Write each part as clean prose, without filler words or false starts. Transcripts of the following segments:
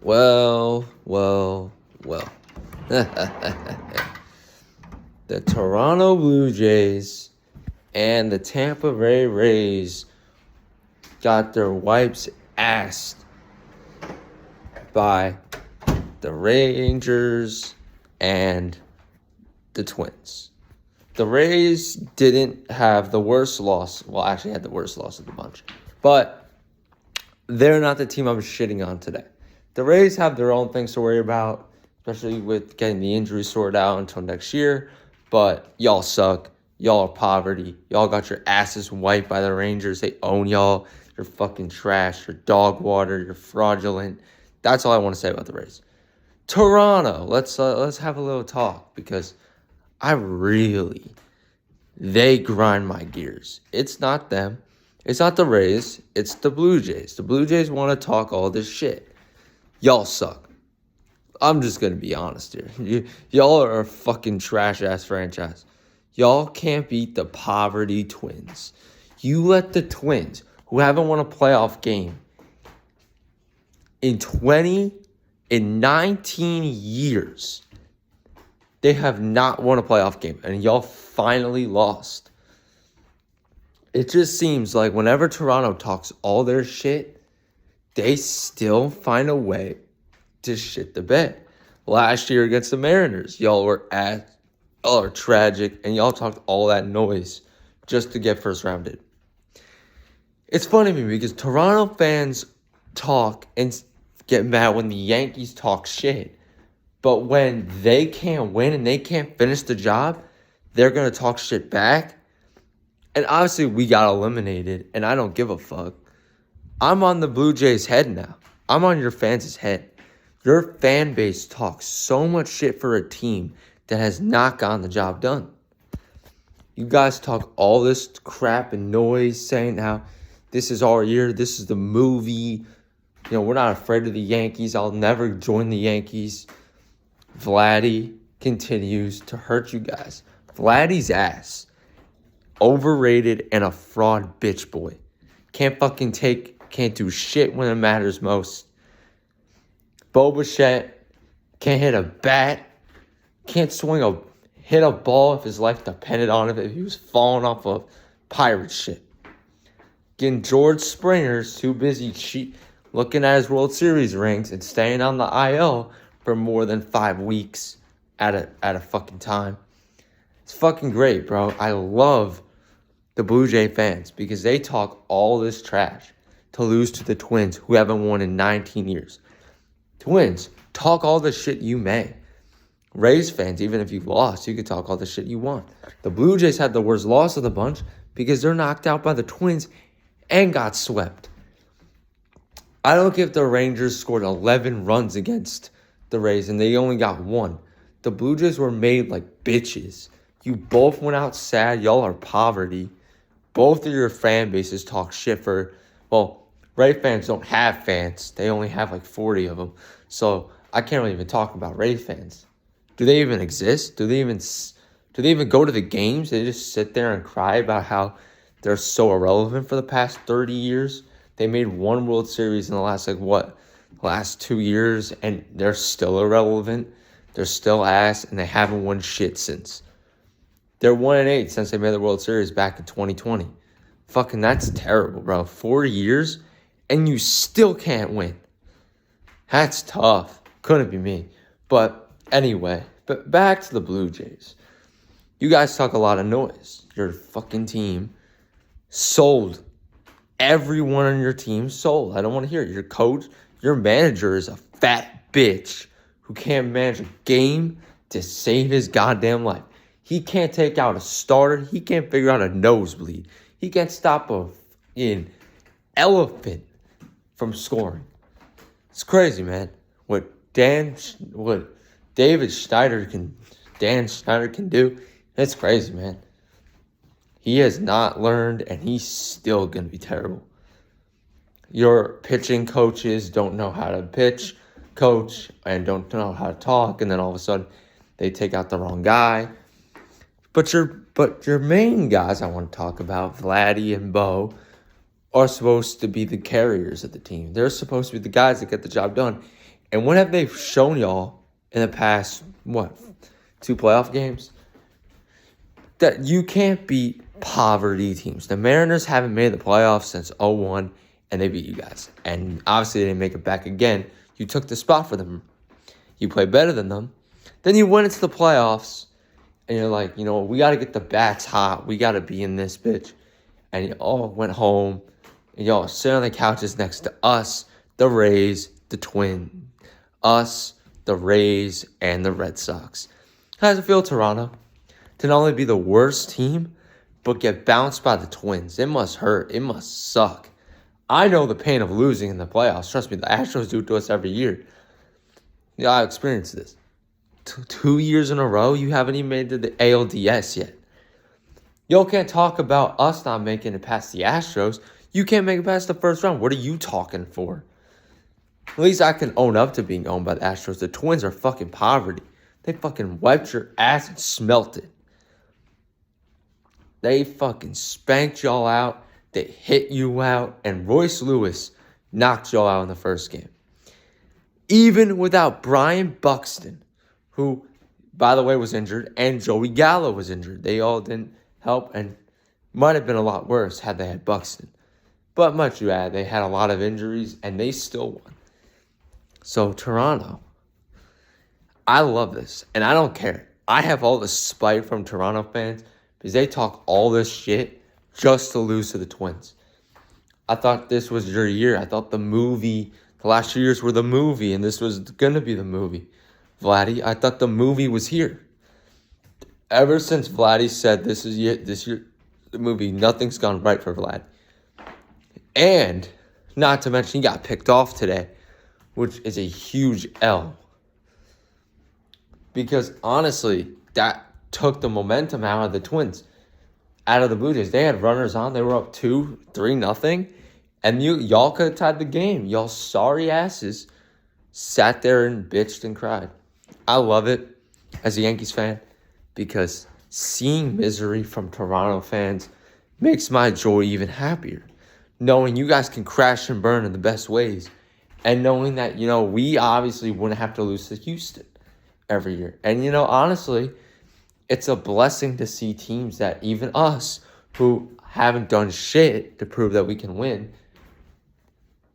Well. The Toronto Blue Jays and the Tampa Bay Rays got their wipes assed by the Rangers and the Twins. The Rays didn't have the worst loss. Well, actually had the worst loss of the bunch. But they're not the team I'm shitting on today. The Rays have their own things to worry about, especially with getting the injuries sorted out until next year. But y'all suck. Y'all are poverty. Y'all got your asses wiped by the Rangers. They own y'all. You're fucking trash. You're dog water. You're fraudulent. That's all I want to say about the Rays. Toronto. Let's have a little talk because they grind my gears. It's not them. It's not the Rays. It's the Blue Jays. The Blue Jays want to talk all this shit. Y'all suck. I'm just going to be honest here. Y'all are a fucking trash-ass franchise. Y'all can't beat the poverty Twins. You let the Twins, who haven't won a playoff game in 19 years, they have not won a playoff game, and y'all finally lost. It just seems like whenever Toronto talks all their shit, they still find a way to shit the bed. Last year against the Mariners, y'all are tragic, and y'all talked all that noise just to get first rounded. It's funny to me because Toronto fans talk and get mad when the Yankees talk shit. But when they can't win and they can't finish the job, they're going to talk shit back. And obviously we got eliminated, and I don't give a fuck. I'm on the Blue Jays' head now. I'm on your fans' head. Your fan base talks so much shit for a team that has not gotten the job done. You guys talk all this crap and noise saying how this is our year, this is the movie. We're not afraid of the Yankees. I'll never join the Yankees. Vladdy continues to hurt you guys. Vladdy's ass. Overrated and a fraud bitch boy. Can't do shit when it matters most. Bo Bichette can't hit a bat. Can't hit a ball if his life depended on it. If he was falling off of pirate shit. Again, George Springer's too busy looking at his World Series rings and staying on the IL for more than 5 weeks at a fucking time. It's fucking great, bro. I love the Blue Jay fans because they talk all this trash to lose to the Twins, who haven't won in 19 years. Twins, talk all the shit you may. Rays fans, even if you've lost, you can talk all the shit you want. The Blue Jays had the worst loss of the bunch because they're knocked out by the Twins and got swept. I don't care if the Rangers scored 11 runs against the Rays and they only got 1. The Blue Jays were made like bitches. You both went out sad. Y'all are poverty. Both of your fan bases talk shit Ray fans don't have fans. They only have like 40 of them. So I can't really even talk about Ray fans. Do they even exist? Do they even go to the games? They just sit there and cry about how they're so irrelevant for the past 30 years. They made 1 World Series in the last 2 years, and they're still irrelevant. They're still ass, and they haven't won shit since. They're 1-8 since they made the World Series back in 2020. Fucking, that's terrible, bro. 4 years, and you still can't win. That's tough. Couldn't be me. But anyway, back to the Blue Jays. You guys talk a lot of noise. Your fucking team sold. Everyone on your team sold. I don't want to hear it. Your coach, your manager is a fat bitch who can't manage a game to save his goddamn life. He can't take out a starter. He can't figure out a nosebleed. He can't stop an elephant from scoring. It's crazy, man. What Dan Schneider can do, it's crazy, man. He has not learned, and he's still going to be terrible. Your pitching coaches don't know how to pitch, coach, and don't know how to talk, and then all of a sudden they take out the wrong guy. But your main guys I want to talk about, Vladdy and Bo, are supposed to be the carriers of the team. They're supposed to be the guys that get the job done. And what have they shown y'all in the past, 2 playoff games? That you can't beat poverty teams. The Mariners haven't made the playoffs since 2001, and they beat you guys. And obviously, they didn't make it back again. You took the spot for them. You play better than them. Then you went into the playoffs, and you're like, we got to get the bats hot. We got to be in this bitch. And you all went home, and y'all sit on the couches next to us, the Rays, the Twins. Us, the Rays, and the Red Sox. How does it feel, Toronto, to not only be the worst team, but get bounced by the Twins? It must hurt. It must suck. I know the pain of losing in the playoffs. Trust me, the Astros do it to us every year. Yeah, I experienced this. 2 years in a row, you haven't even made it to the ALDS yet. Y'all can't talk about us not making it past the Astros. You can't make it past the first round. What are you talking for? At least I can own up to being owned by the Astros. The Twins are fucking poverty. They fucking wiped your ass and smelt it. They fucking spanked y'all out. They hit you out. And Royce Lewis knocked y'all out in the first game. Even without Brian Buxton, who, by the way, was injured, and Joey Gallo was injured. They all didn't help and might have been a lot worse had they had Buxton. But much you add, they had a lot of injuries, and they still won. So, Toronto, I love this, and I don't care. I have all the spite from Toronto fans because they talk all this shit just to lose to the Twins. I thought this was your year. I thought the last 2 years were the movie, and this was going to be the movie. Vladdy, I thought the movie was here. Ever since Vladdy said this year, the movie, nothing's gone right for Vlad. And, not to mention, he got picked off today, which is a huge L. Because, honestly, that took the momentum out of the Twins, out of the Blue Jays. They had runners on. They were up 2-3-0. And y'all could have tied the game. Y'all sorry asses sat there and bitched and cried. I love it as a Yankees fan because seeing misery from Toronto fans makes my joy even happier. Knowing you guys can crash and burn in the best ways. And knowing that, we obviously wouldn't have to lose to Houston every year. And, honestly, it's a blessing to see teams that even us, who haven't done shit to prove that we can win,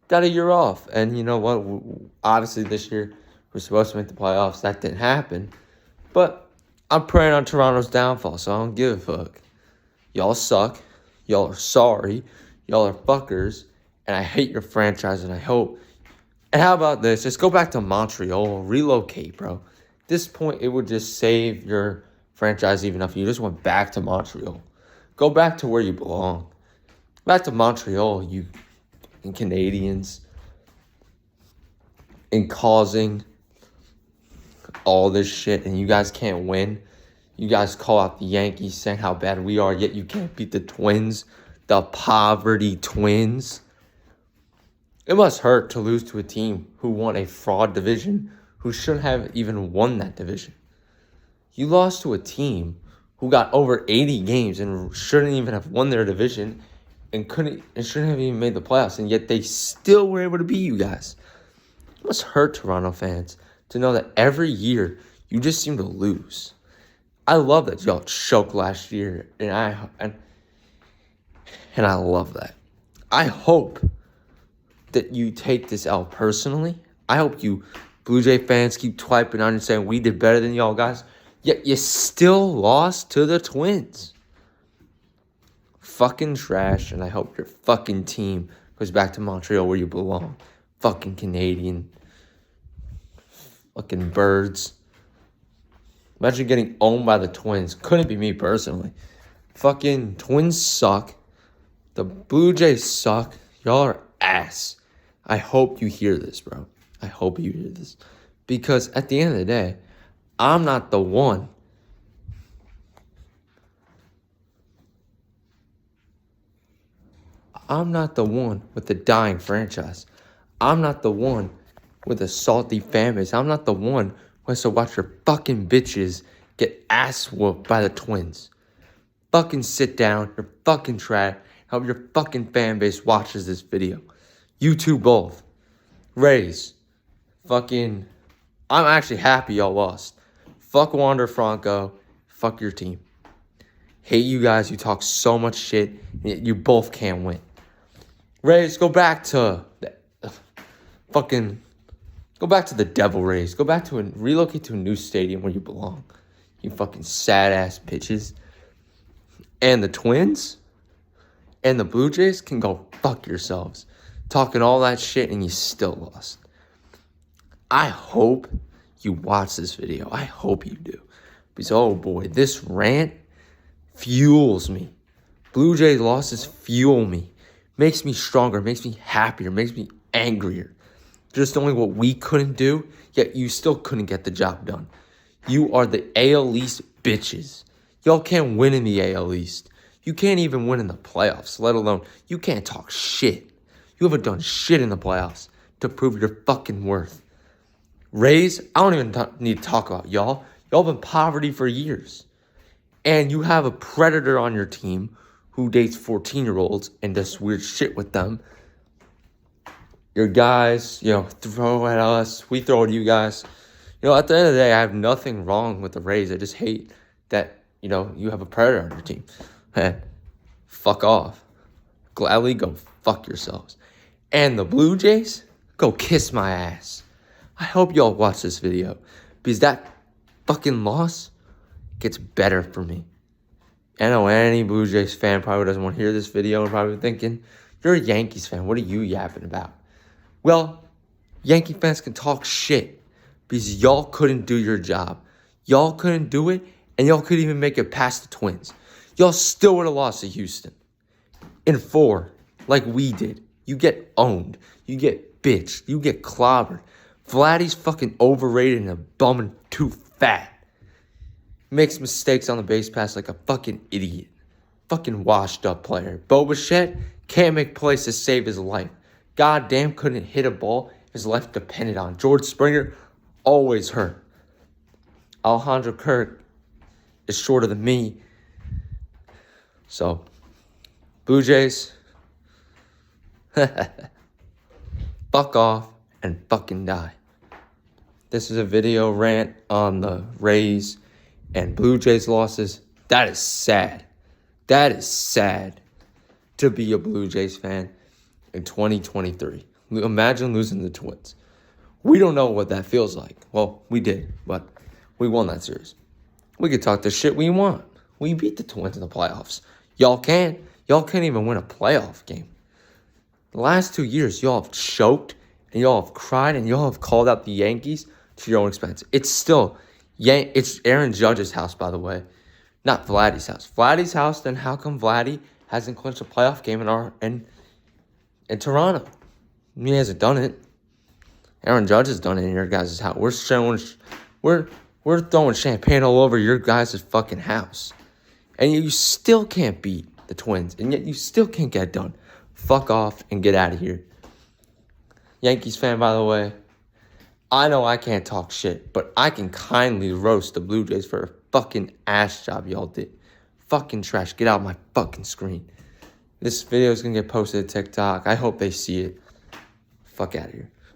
got a year off. And you know what? Obviously, this year, we're supposed to make the playoffs. That didn't happen. But I'm praying on Toronto's downfall, so I don't give a fuck. Y'all suck. Y'all are sorry. Y'all are fuckers. And I hate your franchise, and I hope. And how about this? Just go back to Montreal. Relocate, bro. At this point, it would just save your franchise even if you just went back to Montreal. Go back to where you belong. Back to Montreal, you Canadians. And causing all this shit, and you guys can't win. You guys call out the Yankees saying how bad we are, yet you can't beat the Twins. The poverty Twins. It must hurt to lose to a team who won a fraud division, who shouldn't have even won that division. You lost to a team who got over 80 games and shouldn't even have won their division and shouldn't have even made the playoffs, and yet they still were able to beat you guys. It must hurt Toronto fans to know that every year you just seem to lose. I love that y'all choked last year, and I love that. I hope that you take this L personally. I hope you Blue Jay fans keep twiping on and saying we did better than y'all guys. Yet you still lost to the Twins. Fucking trash, and I hope your fucking team goes back to Montreal where you belong. Fucking Canadian. Fucking birds. Imagine getting owned by the Twins. Couldn't be me personally. Fucking Twins suck. The Blue Jays suck. Y'all are ass. I hope you hear this, bro. I hope you hear this. Because at the end of the day, I'm not the one. I'm not the one with the dying franchise. I'm not the one with a salty fan base. I'm not the one who has to watch your fucking bitches get ass whooped by the Twins. Fucking sit down. You're fucking trash. Hope your fucking fan base watches this video. You two both. Rays. Fucking, I'm actually happy y'all lost. Fuck Wander Franco. Fuck your team. Hate you guys. You talk so much shit. You both can't win. Rays, go back to go back to the Devil Rays. Go back to relocate to a new stadium where you belong. You fucking sad ass bitches. And the Twins and the Blue Jays can go fuck yourselves. Talking all that shit and you still lost. I hope you watch this video. I hope you do. Because, oh boy, this rant fuels me. Blue Jays losses fuel me. Makes me stronger, makes me happier, makes me angrier. Just only what we couldn't do, yet you still couldn't get the job done. You are the AL East bitches. Y'all can't win in the AL East. You can't even win in the playoffs, let alone you can't talk shit. You haven't done shit in the playoffs to prove your fucking worth. Rays, I don't even need to talk about y'all. Y'all been poverty for years. And you have a predator on your team who dates 14-year-olds and does weird shit with them. Your guys, throw at us. We throw at you guys. At the end of the day, I have nothing wrong with the Rays. I just hate that, you have a predator on your team. Fuck off. Gladly go fuck yourselves. And the Blue Jays, go kiss my ass. I hope y'all watch this video because that fucking loss gets better for me. I know any Blue Jays fan probably doesn't want to hear this video and probably thinking, you're a Yankees fan. What are you yapping about? Well, Yankee fans can talk shit because y'all couldn't do your job. Y'all couldn't do it, and y'all couldn't even make it past the Twins. Y'all still would have lost to Houston. In 4, like we did. You get owned. You get bitched. You get clobbered. Vladdy's fucking overrated and a bum and too fat. Makes mistakes on the base pass like a fucking idiot. Fucking washed up player. Bo Bichette can't make plays to save his life. Goddamn couldn't hit a ball his life depended on. George Springer always hurt. Alejandro Kirk is shorter than me. So, Blue Jays, fuck off and fucking die. This is a video rant on the Rays and Blue Jays losses. That is sad. That is sad to be a Blue Jays fan in 2023. Imagine losing the Twins. We don't know what that feels like. Well, we did, but we won that series. We could talk the shit we want. We beat the Twins in the playoffs. Y'all can't. Y'all can't even win a playoff game. The last 2 years, y'all have choked, and y'all have cried, and y'all have called out the Yankees to your own expense. It's still, it's Aaron Judge's house, by the way, not Vladdy's house. Vladdy's house, then how come Vladdy hasn't clinched a playoff game in Toronto? He hasn't done it. Aaron Judge has done it in your guys' house. We're throwing champagne all over your guys' fucking house. And you still can't beat the Twins. And yet you still can't get it done. Fuck off and get out of here. Yankees fan, by the way. I know I can't talk shit, but I can kindly roast the Blue Jays for a fucking ass job y'all did. Fucking trash. Get out of my fucking screen. This video is going to get posted to TikTok. I hope they see it. Fuck out of here.